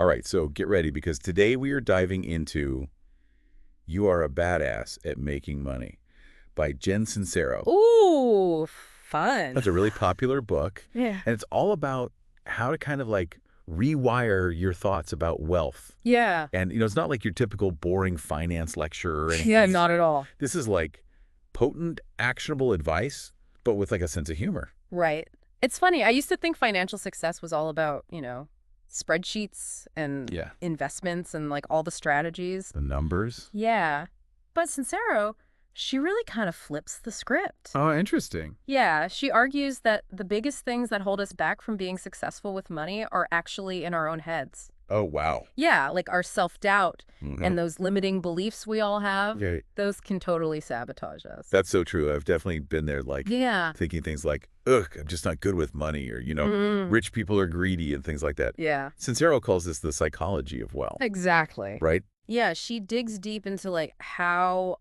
All right, so get ready because today we are diving into You Are a Badass at Making Money by Jen Sincero. Ooh, fun. That's a really popular book, Yeah. and it's all about how to kind of like rewire your thoughts about wealth. Yeah. And, it's not like your typical boring finance lecture or anything. Yeah, not at all. This is like potent, actionable advice, but with like a sense of humor. Right. It's funny. I used to think financial success was all about, spreadsheets and Yeah. investments and like all the strategies. The numbers. Yeah. But Sincero, she really kind of flips the script. Oh, interesting. Yeah, she argues that the biggest things that hold us back from being successful with money are actually in our own heads. Oh, wow. Yeah, like our self-doubt Mhm. and those limiting beliefs we all have, Yeah, those can totally sabotage us. that's so true. I've definitely been there, like Yeah. thinking things like, ugh, I'm just not good with money, or, Mm. rich people are greedy and things like that. Yeah. Sincero calls this the psychology of wealth, Exactly. right? Yeah, she digs deep into like how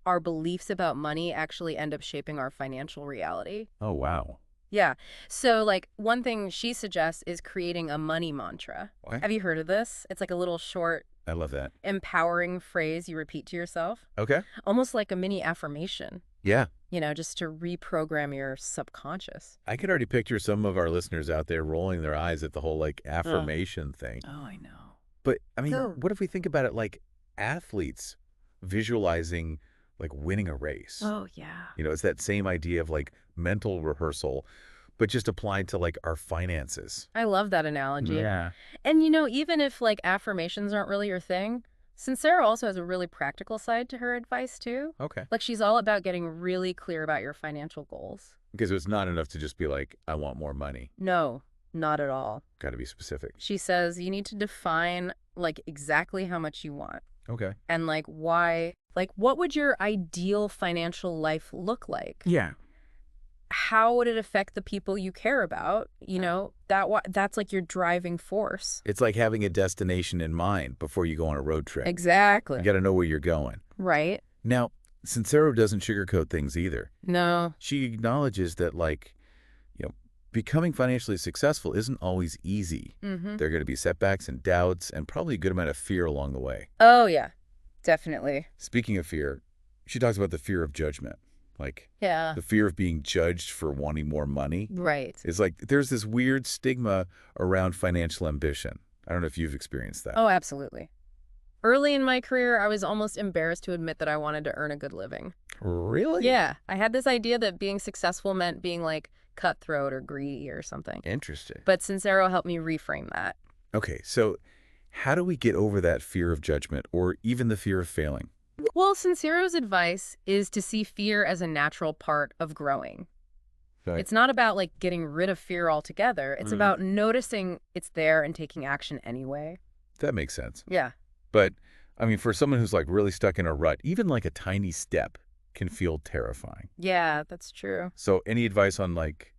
our beliefs about money actually end up shaping our financial reality. Oh, wow. Yeah. So like one thing she suggests is creating a money mantra. What? Have you heard of this? It's like a little short, I love that. empowering phrase you repeat to yourself, Okay. almost like a mini affirmation, Yeah. just to reprogram your subconscious. I could already picture some of our listeners out there rolling their eyes at the whole like affirmation thing. Oh, I know. But I mean, So- what if we think about it like athletes visualizing like winning a race? Oh, yeah. It's that same idea of like mental rehearsal, but just applied to like our finances. I love that analogy. Yeah. And even if like affirmations aren't really your thing, Sincero also has a really practical side to her advice too. Okay. Like she's all about getting really clear about your financial goals. Because it's not enough to just be like, I want more money. No, not at all. Got to be specific. She says you need to define like exactly how much you want Okay. and like why, like what would your ideal financial life look like? Yeah. How would it affect the people you care about? That's like your driving force. It's like having a destination in mind before you go on a road trip. Exactly. You got to know where you're going. Right? Now, Sincero doesn't sugarcoat things either. No. She acknowledges that like, becoming financially successful isn't always easy. Mm-hmm. There are going to be setbacks and doubts and probably a good amount of fear along the way. Oh, yeah, definitely. Speaking of fear, she talks about the fear of judgment. Like Yeah. the fear of being judged for wanting more money. Right. It's like there's this weird stigma around financial ambition. I don't know if you've experienced that. Oh, absolutely. Early in my career, I was almost embarrassed to admit that I wanted to earn a good living. Really? Yeah. I had this idea that being successful meant being like cutthroat or greedy or something. Interesting. But Sincero helped me reframe that. Okay, so how do we get over that fear of judgment or even the fear of failing? Well, Sincero's advice is to see fear as a natural part of growing. Right. It's not about like getting rid of fear altogether. It's about noticing it's there and taking action anyway. That makes sense. Yeah. But, I mean, for someone who's like really stuck in a rut, even like a tiny step can feel terrifying. Yeah, that's true. So any advice on like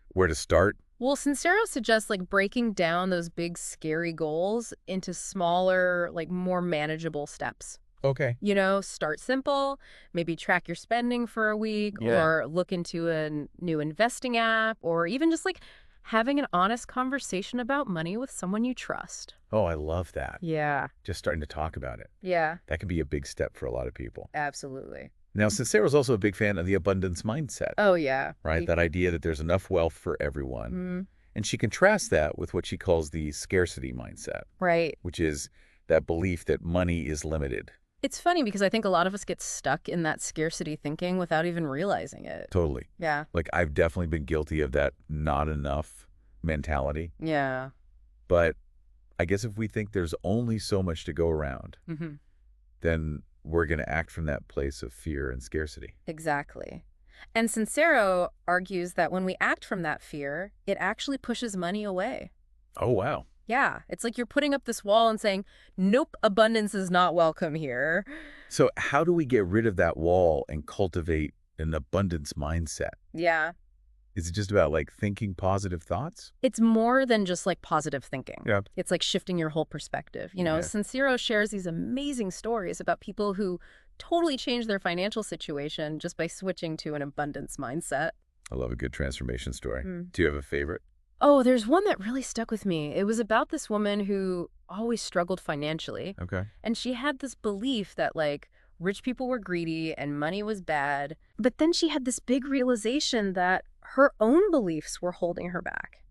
where to start? Well, Sincero suggests like breaking down those big scary goals into smaller, like more manageable steps. Okay. Start simple, maybe track your spending for a week Yeah. or look into a new investing app or even just like having an honest conversation about money with someone you trust. Oh, I love that. Yeah. Just starting to talk about it. Yeah, That can be a big step for a lot of people. absolutely. Now, Sincero's also a big fan of the abundance mindset, Oh, yeah. right? That idea that there's enough wealth for everyone. Mm, And she contrasts that with what she calls the scarcity mindset, right. which is that belief that money is limited. It's funny because I think a lot of us get stuck in that scarcity thinking without even realizing it. Totally. Yeah. Like, I've definitely been guilty of that not enough mentality. Yeah. But I guess if we think there's only so much to go around, Mm-hmm. then we're going to act from that place of fear and scarcity. Exactly. And Sincero argues that when we act from that fear, it actually pushes money away. Oh, wow. Yeah, it's like you're putting up this wall and saying, nope, abundance is not welcome here. So how do we get rid of that wall and cultivate an abundance mindset? Yeah. Is it just about like thinking positive thoughts? It's more than just like positive thinking. Yeah. It's like shifting your whole perspective. Yeah. Sincero shares these amazing stories about people who totally changed their financial situation just by switching to an abundance mindset. I love a good transformation story. Mm. Do you have a favorite? Oh, there's one that really stuck with me. It was about this woman who always struggled financially. Okay. And she had this belief that, like, rich people were greedy and money was bad. But then she had this big realization that her own beliefs were holding her back.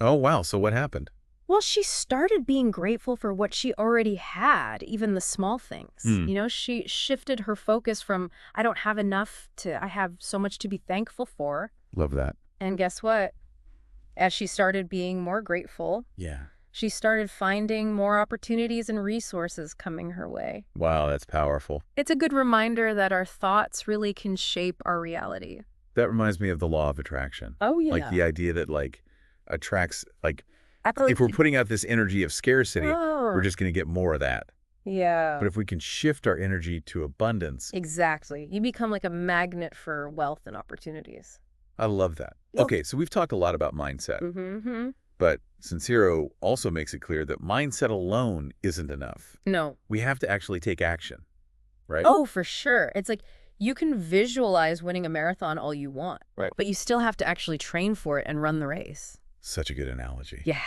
Oh, wow. So what happened? Well, she started being grateful for what she already had, even the small things. Hmm. You know, she shifted her focus from, I don't have enough, to, I have so much to be thankful for. Love that. And guess what? As she started being more grateful, Yeah. she started finding more opportunities and resources coming her way. Wow, that's powerful. It's a good reminder that our thoughts really can shape our reality. That reminds me of the law of attraction. Oh, yeah. Like the idea that like attracts, like Absolutely. if we're putting out this energy of scarcity, we're Oh, just going to get more of that. yeah. But if we can shift our energy to abundance, Exactly. You become like a magnet for wealth and opportunities. I love that. Well- Okay, so we've talked a lot about mindset, Mm-hmm. but Sincero also makes it clear that mindset alone isn't enough. No. We have to actually take action, right? Oh, for sure. It's like you can visualize winning a marathon all you want, Right. but you still have to actually train for it and run the race. Such a good analogy. Yeah.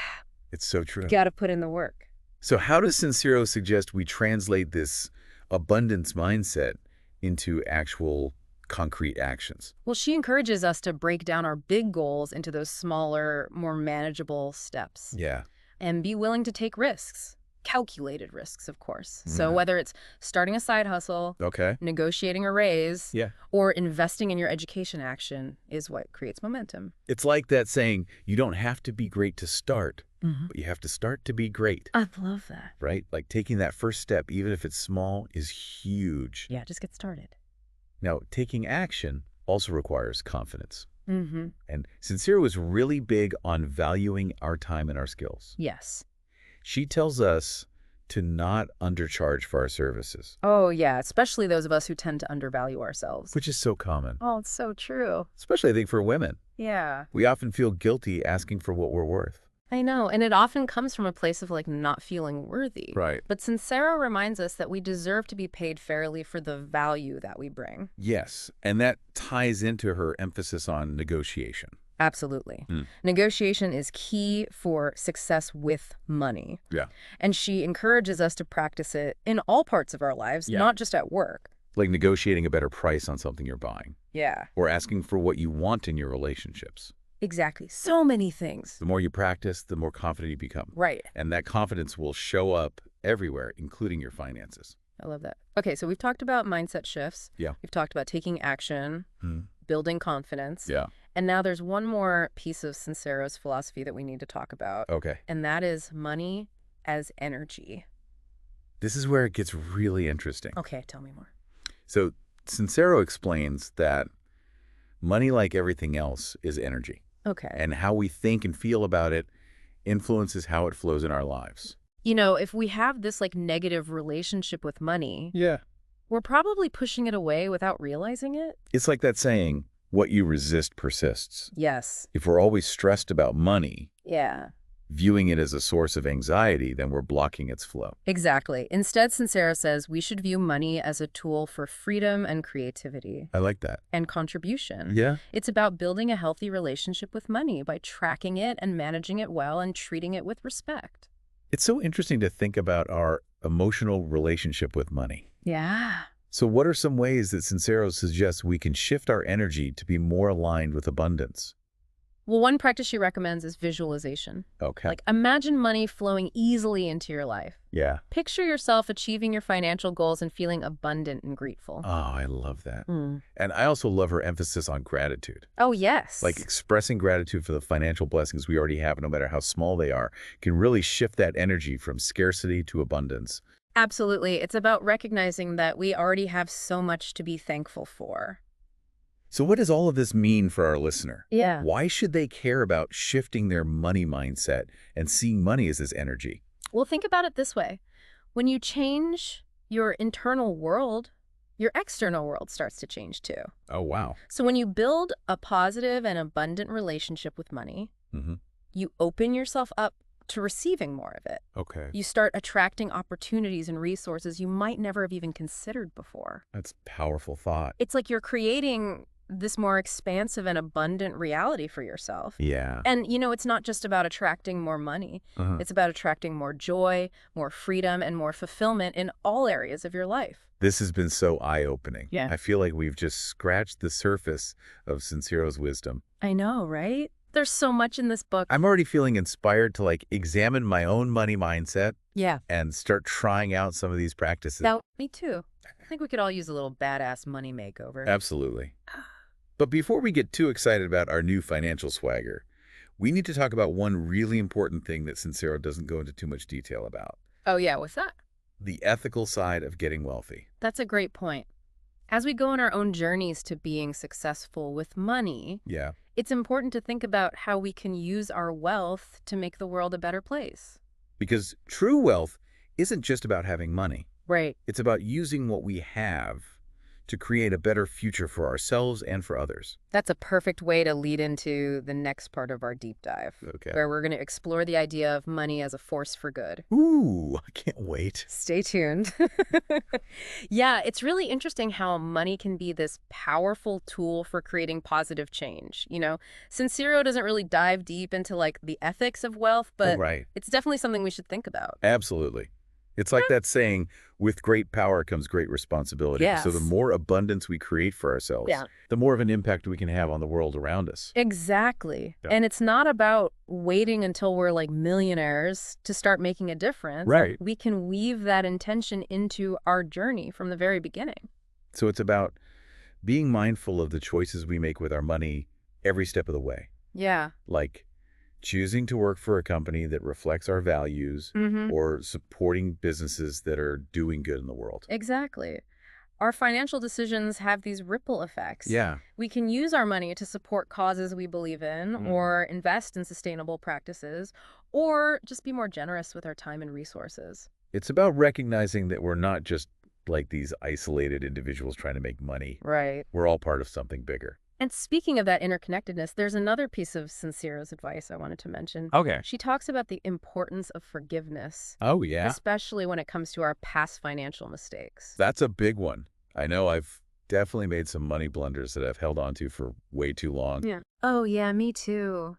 It's so true. You got to put in the work. So how does Sincero suggest we translate this abundance mindset into actual concrete actions? Well, she encourages us to break down our big goals into those smaller, more manageable steps Yeah. and be willing to take risks. Calculated risks, of course. So Mhm. whether it's starting a side hustle, Okay. negotiating a raise, Yeah. or investing in your education action is what creates momentum. It's like that saying, you don't have to be great to start, but you have to start to be great, I love that. right? Like taking that first step, even if it's small, is huge. Yeah, just get started. Now, taking action also requires confidence. Mm-hmm. And Sincero is really big on valuing our time and our skills. Yes. She tells us to not undercharge for our services, Oh, yeah, especially those of us who tend to undervalue ourselves. which is so common, Oh, it's so true. especially I think for women. Yeah. We often feel guilty asking for what we're worth. I know, and it often comes from a place of like not feeling worthy. Right. But Sincero reminds us that we deserve to be paid fairly for the value that we bring. Yes, and that ties into her emphasis on negotiation. Absolutely. Hmm. Negotiation is key for success with money. Yeah. And she encourages us to practice it in all parts of our lives, Yeah. not just at work. Like negotiating a better price on something you're buying, Yeah. or asking for what you want in your relationships. Exactly. So many things. The more you practice, the more confident you become. Right. And that confidence will show up everywhere, including your finances. I love that. Okay, so we've talked about mindset shifts. Yeah. We've talked about taking action, Hmm. building confidence. Yeah. And now there's one more piece of Sincero's philosophy that we need to talk about, Okay. and that is money as energy. This is where it gets really interesting. Okay, tell me more. So Sincero explains that money, like everything else, is energy. Okay. And how we think and feel about it influences how it flows in our lives. You know, if we have this like negative relationship with money, Yeah. we're probably pushing it away without realizing it. It's like that saying, what you resist persists. Yes. If we're always stressed about money, Yeah. viewing it as a source of anxiety, then we're blocking its flow. Exactly. Instead, Sincero says we should view money as a tool for freedom and creativity I like that. and contribution. Yeah. It's about building a healthy relationship with money by tracking it and managing it well and treating it with respect. It's so interesting to think about our emotional relationship with money. Yeah. So what are some ways that Sincero suggests we can shift our energy to be more aligned with abundance? Well, one practice she recommends is visualization. Okay. Like, imagine money flowing easily into your life. Yeah. Picture yourself achieving your financial goals and feeling abundant and grateful. Oh, I love that. Mm. And I also love her emphasis on gratitude. Oh, yes. Like expressing gratitude for the financial blessings we already have, no matter how small they are, can really shift that energy from scarcity to abundance. Absolutely. It's about recognizing that we already have so much to be thankful for. So what does all of this mean for our listener? Yeah. Why should they care about shifting their money mindset and seeing money as this energy? Well, think about it this way. When you change your internal world, your external world starts to change too. Oh, wow. So when you build a positive and abundant relationship with money, Mm-hmm. you open yourself up to receiving more of it. Okay. You start attracting opportunities and resources you might never have even considered before. That's a powerful thought. It's like you're creating this more expansive and abundant reality for yourself. Yeah. And, it's not just about attracting more money. Uh-huh. It's about attracting more joy, more freedom, and more fulfillment in all areas of your life. This has been so eye-opening. Yeah. I feel like we've just scratched the surface of Sincero's wisdom. I know, right? There's so much in this book. I'm already feeling inspired to examine my own money mindset Yeah. and start trying out some of these practices. Me too. I think we could all use a little badass money makeover. Absolutely. But before we get too excited about our new financial swagger, we need to talk about one really important thing that Sincero doesn't go into too much detail about. Oh, yeah. What's that? The ethical side of getting wealthy. That's a great point. As we go on our own journeys to being successful with money, Yeah. it's important to think about how we can use our wealth to make the world a better place. Because true wealth isn't just about having money. Right. It's about using what we have to create a better future for ourselves and for others. That's a perfect way to lead into the next part of our deep dive, Okay. where we're going to explore the idea of money as a force for good. Ooh, I can't wait. Stay tuned. Yeah, it's really interesting how money can be this powerful tool for creating positive change. Sincero doesn't really dive deep into the ethics of wealth, but Right. it's definitely something we should think about. Absolutely. It's like that saying, with great power comes great responsibility. Yes. So the more abundance we create for ourselves, Yeah. the more of an impact we can have on the world around us. Exactly. Yeah. And it's not about waiting until we're millionaires to start making a difference. Right. We can weave that intention into our journey from the very beginning. So it's about being mindful of the choices we make with our money every step of the way. Yeah. Like choosing to work for a company that reflects our values or supporting businesses that are doing good in the world. Exactly. Our financial decisions have these ripple effects. Yeah. We can use our money to support causes we believe in, Mhm. or invest in sustainable practices, or just be more generous with our time and resources. It's about recognizing that we're not just like these isolated individuals trying to make money. Right. We're all part of something bigger. And speaking of that interconnectedness, there's another piece of Sincero's advice I wanted to mention. Okay. She talks about the importance of forgiveness, Oh, yeah. especially when it comes to our past financial mistakes. That's a big one. I know I've definitely made some money blunders that I've held on to for way too long. Yeah. Oh, yeah, me too.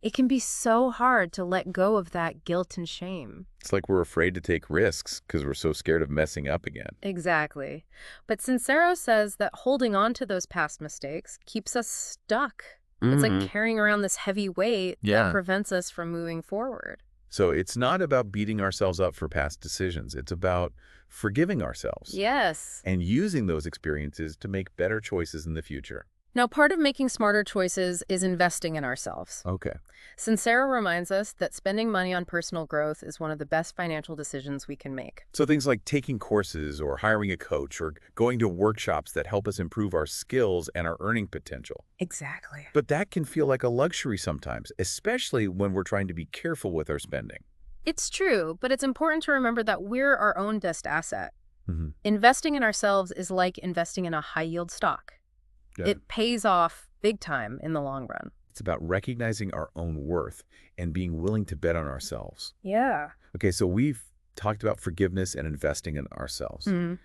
It can be so hard to let go of that guilt and shame. It's like we're afraid to take risks because we're so scared of messing up again. Exactly. But Sincero says that holding on to those past mistakes keeps us stuck. It's like carrying around this heavy weight that prevents us from moving forward. So it's not about beating ourselves up for past decisions. It's about forgiving ourselves. Yes. And using those experiences to make better choices in the future. Now, part of making smarter choices is investing in ourselves. Okay. Sincero reminds us that spending money on personal growth is one of the best financial decisions we can make. So things like taking courses or hiring a coach or going to workshops that help us improve our skills and our earning potential. Exactly. But that can feel like a luxury sometimes, especially when we're trying to be careful with our spending. It's true, but it's important to remember that we're our own best asset. Mm-hmm. Investing in ourselves is like investing in a high-yield stock. Yeah. It pays off big time in the long run. It's about recognizing our own worth and being willing to bet on ourselves. Yeah. Okay, so we've talked about forgiveness and investing in ourselves. Mm-hmm.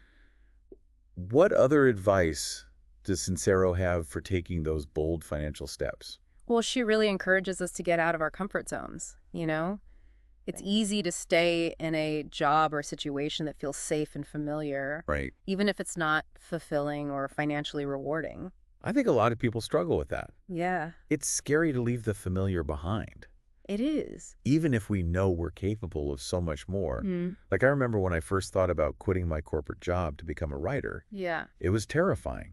What other advice does Sincero have for taking those bold financial steps? Well, she really encourages us to get out of our comfort zones, It's easy to stay in a job or situation that feels safe and familiar, Right. even if it's not fulfilling or financially rewarding. I think a lot of people struggle with that. Yeah, It's scary to leave the familiar behind, it is. even if we know we're capable of so much more. Mm. Like I remember when I first thought about quitting my corporate job to become a writer, Yeah. it was terrifying,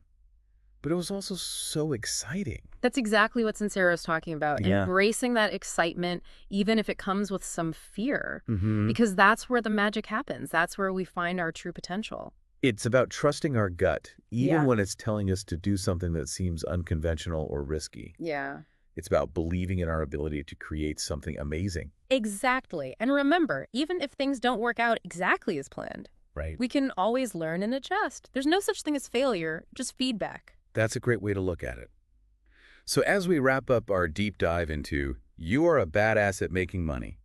but it was also so exciting. That's exactly what Sincero is talking about. Yeah. Embracing that excitement, even if it comes with some fear, Mm-hmm. because that's where the magic happens. That's where we find our true potential. It's about trusting our gut, even Yeah. when it's telling us to do something that seems unconventional or risky. Yeah. It's about believing in our ability to create something amazing. Exactly. And remember, even if things don't work out exactly as planned, Right. we can always learn and adjust. There's no such thing as failure, just feedback. That's a great way to look at it. So as we wrap up our deep dive into You Are a Badass at Making Money,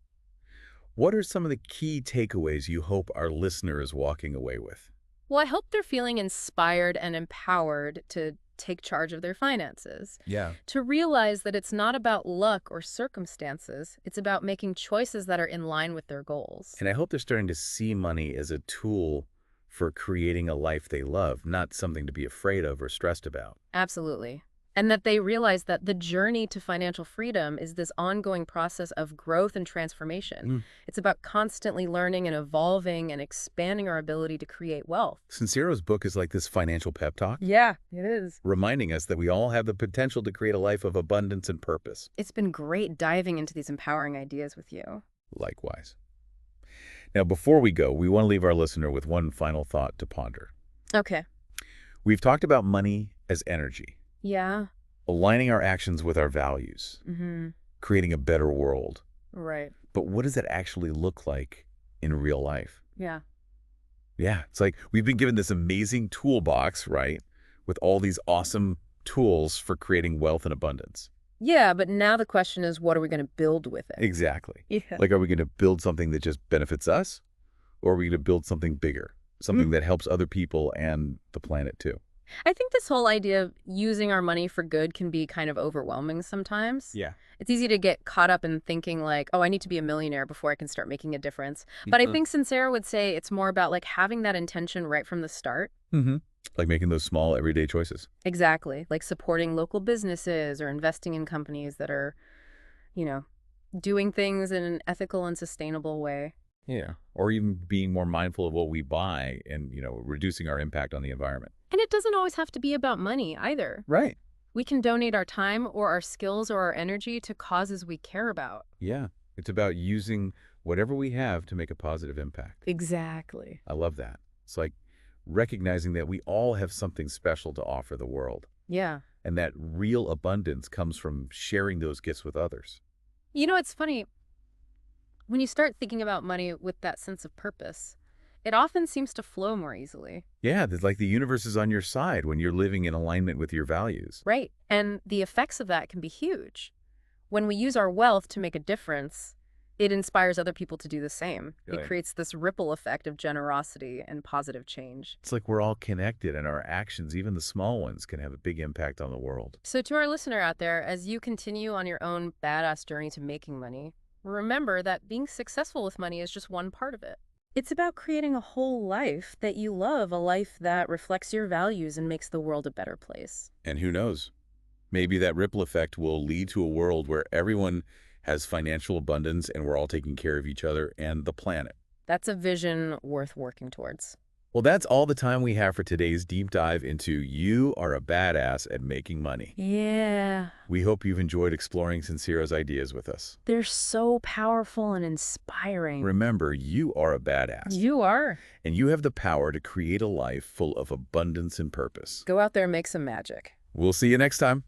what are some of the key takeaways you hope our listener is walking away with? Well, I hope they're feeling inspired and empowered to take charge of their finances, Yeah. to realize that it's not about luck or circumstances, it's about making choices that are in line with their goals. And I hope they're starting to see money as a tool for creating a life they love, not something to be afraid of or stressed about. Absolutely. And that they realize that the journey to financial freedom is this ongoing process of growth and transformation. Mm. It's about constantly learning and evolving and expanding our ability to create wealth. Sincero's book is like this financial pep talk, Yeah, it is. reminding us that we all have the potential to create a life of abundance and purpose. It's been great diving into these empowering ideas with you. Likewise. Now, before we go, we want to leave our listener with one final thought to ponder. Okay. We've talked about money as energy, Yeah. aligning our actions with our values, Mm-hmm. creating a better world. Right. But what does that actually look like in real life? Yeah. Yeah, it's like we've been given this amazing toolbox, right, with all these awesome tools for creating wealth and abundance. Yeah, but now the question is, what are we going to build with it? Exactly. Yeah. Like, are we going to build something that just benefits us, or are we going to build something bigger, something that helps other people and the planet too? I think this whole idea of using our money for good can be kind of overwhelming sometimes. Yeah. It's easy to get caught up in thinking like, oh, I need to be a millionaire before I can start making a difference. But I think Sincero would say it's more about like having that intention right from the start. Mm-hmm. Like making those small everyday choices. Exactly. Like supporting local businesses or investing in companies that are, you know, doing things in an ethical and sustainable way. Yeah. Or even being more mindful of what we buy and, reducing our impact on the environment. And it doesn't always have to be about money either. Right. We can donate our time or our skills or our energy to causes we care about. Yeah. It's about using whatever we have to make a positive impact. Exactly. I love that. It's like recognizing that we all have something special to offer the world, Yeah. and that real abundance comes from sharing those gifts with others. You know, it's funny. When you start thinking about money with that sense of purpose, it often seems to flow more easily. Yeah, it's like the universe is on your side when you're living in alignment with your values. Right. And the effects of that can be huge. When we use our wealth to make a difference, it inspires other people to do the same. Right. It creates this ripple effect of generosity and positive change. It's like we're all connected, and our actions, even the small ones, can have a big impact on the world. So to our listener out there, as you continue on your own badass journey to making money, remember that being successful with money is just one part of it. It's about creating a whole life that you love, a life that reflects your values and makes the world a better place. And who knows? Maybe that ripple effect will lead to a world where everyone has financial abundance and we're all taking care of each other and the planet. That's a vision worth working towards. Well, that's all the time we have for today's deep dive into You Are a Badass at Making Money. Yeah. We hope you've enjoyed exploring Sincero's ideas with us. They're so powerful and inspiring. Remember, you are a badass, You are. and you have the power to create a life full of abundance and purpose. Go out there and make some magic. We'll see you next time.